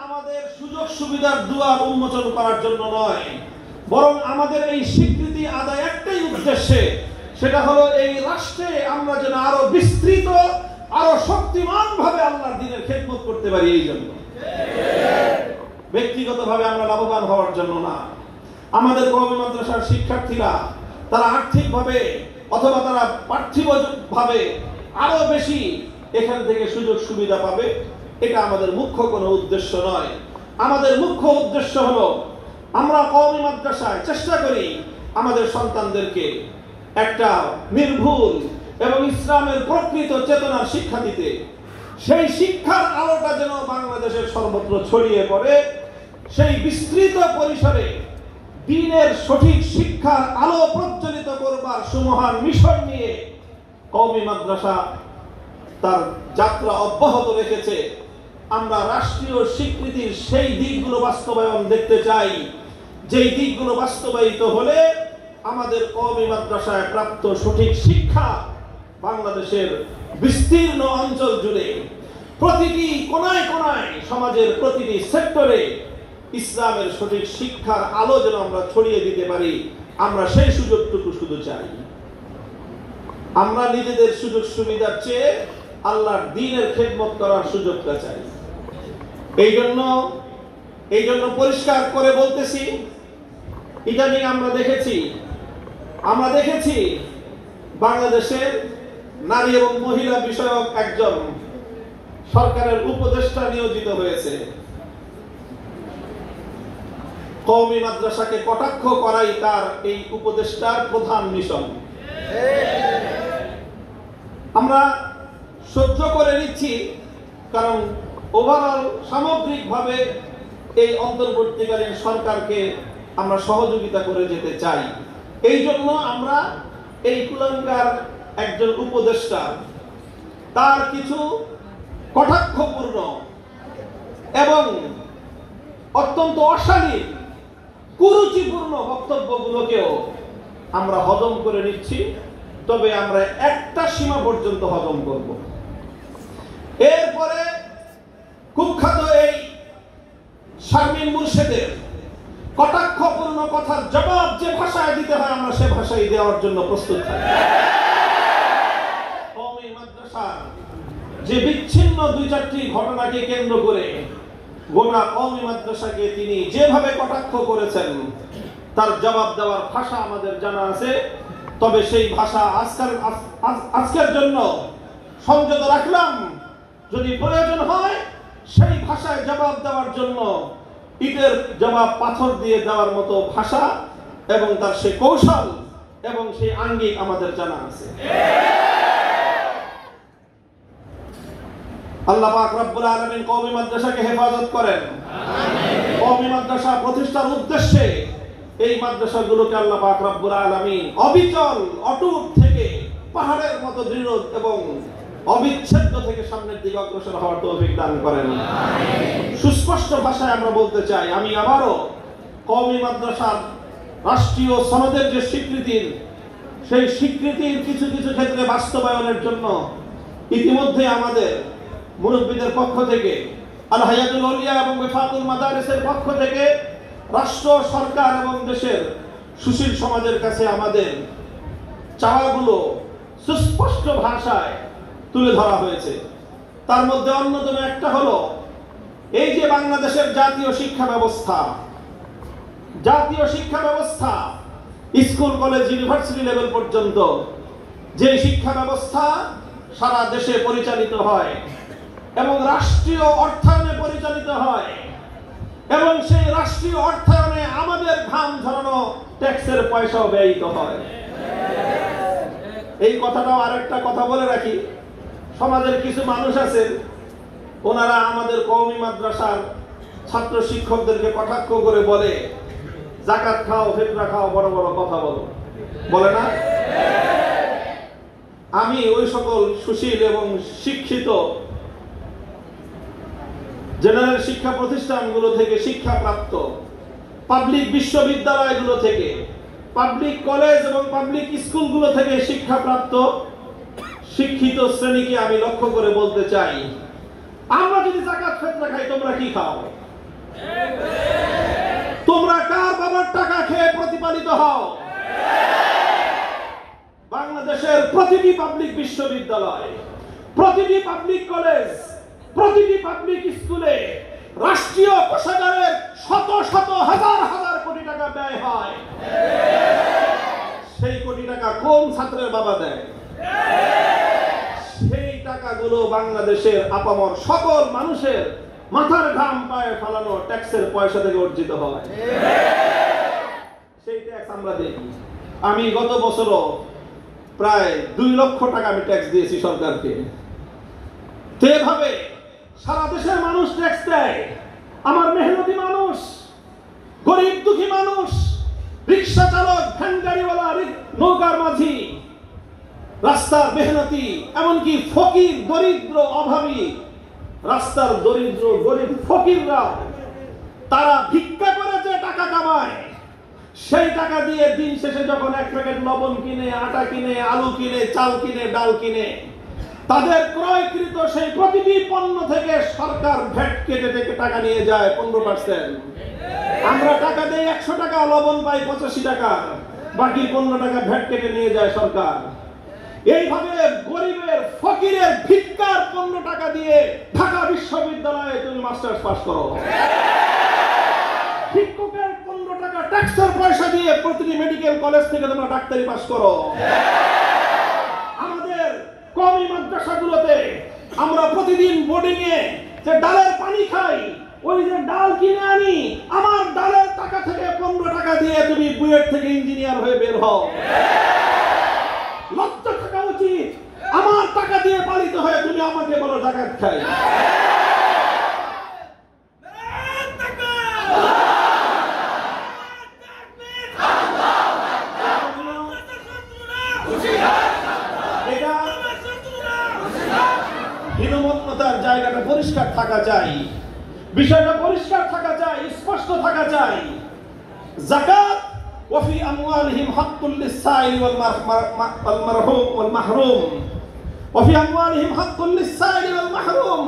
আমাদের সুযোগ সুবিধার দুয়ার উন্মোচন করার জন্য নয়, বরং আমাদের এই স্বীকৃতি আদায় একটাই উদ্দেশ্যে, সেটা হলো এই রাষ্ট্রে আমরা যেন আরো বিস্তৃত, আরো শক্তিমান ভাবে আল্লাহর দ্বীনের খেদমত করতে পারি। এই জন্য ব্যক্তিগতভাবে আমরা লাভবান হওয়ার জন্য না। আমাদের কওমি মাদ্রাসার শিক্ষার্থীরা তারা আর্থিকভাবে অথবা তারা পার্থিবভাবে আরো বেশি এখান থেকে সুযোগ সুবিধা পাবে, এটা আমাদের মুখ্য কোনো উদ্দেশ্য নয়। আমাদের মুখ্য উদ্দেশ্য হলো আমরা কওমি মাদ্রাসায় চেষ্টা করি আমাদের সন্তানদেরকে একটা নির্ভুল এবং ইসলামের প্রকৃত চেতনার শিক্ষা দিতে। সেই শিক্ষার আলোটা যেন বাংলাদেশের সর্বত্র ছড়িয়ে পড়ে, সেই বিস্তৃত পরিসরে দ্বীনের সঠিক শিক্ষার আলো প্রজ্বলিত করবার সুমহান মিশন নিয়ে কওমি মাদ্রাসা তার যাত্রা অব্যাহত রেখেছে। আমরা রাষ্ট্রীয় স্বীকৃতির সেই দিকগুলো বাস্তবায়ন দেখতে চাই, যেই দিকগুলো বাস্তবায়িত হলে আমাদের কওমি মাদ্রাসায় প্রাপ্ত সঠিক শিক্ষা বাংলাদেশের বিস্তীর্ণ অঞ্চল জুড়ে প্রতিটি কোনায় কোনায় সমাজের প্রতিটি সেক্টরে ইসলামের সঠিক শিক্ষার আলো যেন আমরা ছড়িয়ে দিতে পারি, আমরা সেই সুযোগটুকু শুধু চাই। আমরা নিজেদের সুযোগ সুবিধার চেয়ে আল্লাহর দ্বীনের খেদমত করার সুযোগটা চাই। এই জন্য পরিষ্কার করে বলতেছি, ইদানিং আমরা দেখেছি বাংলাদেশের নারী এবং মহিলা বিষয়ক একজন সরকারের উপদেষ্টা নিয়োজিত হয়েছে। কওমি মাদ্রাসাকে কটাক্ষ করাই তার এই উপদেষ্টার প্রধান মিশন। আমরা সহ্য করে নিচ্ছি, কারণ ওভারঅল সামগ্রিকভাবে এই অন্তর্বর্তীকালীন সরকারকে আমরা সহযোগিতা করে যেতে চাই। এই জন্য আমরা এই কুলাঙ্গার একজন উপদেষ্টা তার কিছু কটাক্ষপূর্ণ এবং অত্যন্ত অশালীন কুরুচিপূর্ণ বক্তব্যগুলোকেও আমরা হজম করে নিচ্ছি, তবে আমরা একটা সীমা পর্যন্ত হজম করব। এরপরে কুখ্যাত এই শারমিন মুর্শেদের কটাক্ষপূর্ণ কথার জবাব যে ভাষায় দিতে হয় আমরা সে ভাষায় দেওয়ার জন্য প্রস্তুত থাকি। কওমি মাদ্রাসার যে বিচ্ছিন্ন দুই চারটি ঘটনাকে কেন্দ্র করে গোটা কওমি মাদ্রাসাকে তিনি যেভাবে কটাক্ষ করেছেন তার জবাব দেওয়ার ভাষা আমাদের জানা আছে, তবে সেই ভাষা আজকের জন্য সংযত রাখলাম। যদি প্রয়োজন হয় সেই ভাষায় জবাব দেওয়ার জন্য ইটের জবাব পাথর দিয়ে দেওয়ার মতো ভাষা এবং তার সেই কৌশল এবং সেই আঙ্গিক আমাদের জানা আছে। আল্লাহ পাক রব্বুল আলামিন কওমি মাদ্রাসাকে হেফাজত করেন। কওমি মাদ্রাসা প্রতিষ্ঠার উদ্দেশ্যে এই মাদ্রাসাগুলোকে আল্লাহ পাক রব্বুল আলামিন অবিচল অটুট থেকে পাহাড়ের মতো দৃঢ় এবং অবিচ্ছেদ্য থেকে সামনের দিকে অগ্রসর হওয়ার তৌফিক দান করেন। সুস্পষ্ট ভাষায় আমরা বলতে চাই, আমি আবারও কওমি মাদ্রাসার রাষ্ট্রীয় সনদের যে সেই স্বীকৃতির কিছু কিছু ক্ষেত্রে বাস্তবায়নের জন্য ইতিমধ্যে আমাদের মুরব্বীদের পক্ষ থেকে, আল হায়াতুল আউলিয়া এবং ওয়াফাকুল মাদারিসের পক্ষ থেকে রাষ্ট্র, সরকার এবং দেশের সুশীল সমাজের কাছে আমাদের চাওয়াগুলো সুস্পষ্ট ভাষায় তুলে ধরা হয়েছে। তার মধ্যে অন্যতম একটা হলো এই যে বাংলাদেশের জাতীয় শিক্ষা ব্যবস্থা স্কুল, কলেজ, ইউনিভার্সিটি লেভেল পর্যন্ত যে শিক্ষা ব্যবস্থা সারা দেশে পরিচালিত হয় এবং রাষ্ট্রীয় অর্থায়নে পরিচালিত হয়, এবং সেই রাষ্ট্রীয় অর্থায়নে আমাদের ঘাম ঝরানো ট্যাক্সের পয়সাও ব্যয়িত হয়। এই কথাটাও আরেকটা কথা বলে রাখি, সমাজের কিছু মানুষ আছেন ওনারা আমাদের কওমি মাদ্রাসার ছাত্র শিক্ষকদেরকে কটাক্ষ করে বলে, যাকাত খাও, ফিতরা খাও, বড় বড় কথা বলে না? আমি ওই সকল সুশীল এবং শিক্ষিত জেনারেল শিক্ষা প্রতিষ্ঠানগুলো থেকে শিক্ষাপ্রাপ্ত, পাবলিক বিশ্ববিদ্যালয়গুলো থেকে, পাবলিক কলেজ এবং পাবলিক স্কুলগুলো থেকে শিক্ষাপ্রাপ্ত শিক্ষিত শ্রেণীকে আমি লক্ষ্য করে বলতে চাই, আমরা যদি যাকাত ফিতরা খাই, তোমরা কি খাও? তোমরা কার বাবার টাকা খেয়ে প্রতিপালিত হও? বাংলাদেশের প্রতিটি পাবলিক বিশ্ববিদ্যালয়, প্রতিটি পাবলিক কলেজ, প্রতিটি পাবলিক স্কুলে রাষ্ট্রীয় কোষাগারের শত শত হাজার হাজার কোটি টাকা ব্যয় হয়। সেই কোটি টাকা কোন ছাত্রের বাবা দেয়? সেই টাকাগুলো বাংলাদেশের আপামর সকল মানুষের মাথার ঘাম পায়ে ফেলানো ট্যাক্সের পয়সা থেকে অর্জিত হয়। সেই ট্যাক্স আমরা দিই। আমি গত বছরও প্রায় 2 লক্ষ টাকা আমি ট্যাক্স দিয়েছি সরকারকে। তো এভাবে সারা দেশের মানুষ ট্যাক্স দেয়। আমার মেহনতি মানুষ, গরিব দুঃখী মানুষ, রিক্সা চালক, ভ্যান গাড়িওয়ালা, নৌকার মাঝি, রাস্তার মেহনতি, এমনকি ফকির, দরিদ্র, অভাবী, রাস্তার দরিদ্র গরিব ফকিররা তারা ভিক্ষা করে যে টাকা কামায়, সেই টাকা দিয়ে দিন শেষে যখন 1 প্যাকেট লবণ কিনে, আটা কিনে, আলু কিনে, চাল কিনে, ডাল কিনে, তাদের ক্রয়কৃত সেই প্রতিটি পণ্য থেকে সরকার ভ্যাট কেটে থেকে টাকা নিয়ে যায় 15%। আমরা টাকা দেই 100 টাকা, লবণ পাই 85 টাকা, বাকি 15 টাকা ভ্যাট কেটে নিয়ে যায় সরকার। এইভাবে গরিবের ফকিরের ভিক্ষার 15 টাকা দিয়ে ঢাকা বিশ্ববিদ্যালয়ে তুমি মাস্টার্স পাস করো। ভিক্ষুকের 15 টাকা ট্যাক্সের পয়সা দিয়ে প্রতিটি মেডিকেল কলেজ থেকে তোমরা ডাক্তারি পাস করো। আমাদের কওমি মাদ্রাসাগুলোতে আমরা প্রতিদিন বোর্ডিং এ যে ডালের পানি খাই, ওই যে ডাল কিনে আনি, আমার ডালের টাকা থেকে 15 টাকা দিয়ে তুমি বুয়েট থেকে ইঞ্জিনিয়ার হয়ে বের হও। লজ্জা থাকা উচিত। আমার টাকা দিয়ে পালিত হয়ে তুমি আমাকে বলো জাকাত খাই। হীনমন্যতার জায়গাটা পরিষ্কার থাকা চাই, বিষয়টা পরিষ্কার থাকা চাই, স্পষ্ট থাকা চাই। যাকাত وفي أموالهم حق للسائل والمحروم وفي أموالهم حق للسائل والمحروم